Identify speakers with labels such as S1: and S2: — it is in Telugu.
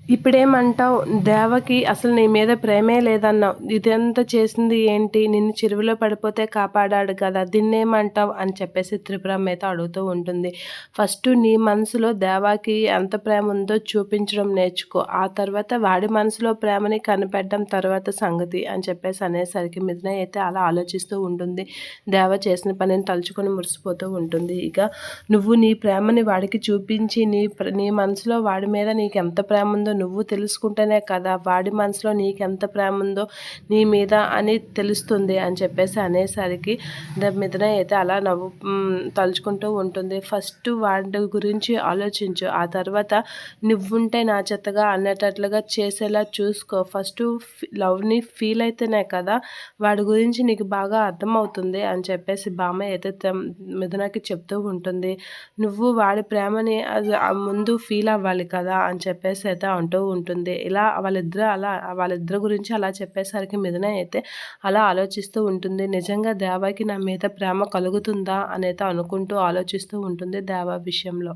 S1: ఇప్పుడేమంటావు? దేవకి అసలు నీ మీద ప్రేమే లేదన్నావు. ఇదంతా చేసింది ఏంటి? నిన్ను చెరువులో పడిపోతే కాపాడాడు కదా! దీన్నేమంటావు? అని చెప్పేసి త్రిపురమ్మ అయితే అడుగుతూ ఉంటుంది. ఫస్టు నీ మనసులో దేవాకి ఎంత ప్రేమ ఉందో చూపించడం నేర్చుకో. ఆ తర్వాత వాడి మనసులో ప్రేమని కనిపెట్టడం తర్వాత సంగతి అని చెప్పేసి అనేసరికి మిథున అయితే అలా ఆలోచిస్తూ ఉంటుంది. దేవ చేసిన పనిని తలుచుకొని మురిసిపోతూ ఉంటుంది. ఇక నువ్వు నీ ప్రేమని వాడికి చూపించి నీ మనసులో వాడి మీద నీకెంత ప్రేమ ఉందో నువ్వు తెలుసుకుంటేనే కదా వాడి మనసులో నీకెంత ప్రేమ ఉందో నీ మీద అని తెలుస్తుంది అని చెప్పేసి అనేసరికి మిథున అయితే అలా తలుచుకుంటూ ఉంటుంది. ఫస్ట్ వాడి గురించి ఆలోచించు. ఆ తర్వాత నువ్వుంటే నా చెత్తగా అనేటట్లుగా చేసేలా చూసుకో. ఫస్ట్ లవ్ని ఫీల్ అయితేనే కదా వాడి గురించి నీకు బాగా అర్థమవుతుంది అని చెప్పేసి బామ్మ అయితే మిథునకి చెప్తూ ఉంటుంది. నువ్వు వాడి ప్రేమని ముందు ఫీల్ అవ్వాలి కదా అని చెప్పేసి అయితే అంటూ ఉంటుంది. ఇలా వాళ్ళిద్దరి గురించి అలా చెప్పేసరికి మిథున అయితే అలా ఆలోచిస్తూ ఉంటుంది. నిజంగా దేవాకి నా మీద ప్రేమ కలుగుతుందా అనైతే అనుకుంటూ ఆలోచిస్తూ ఉంటుంది దేవా విషయంలో.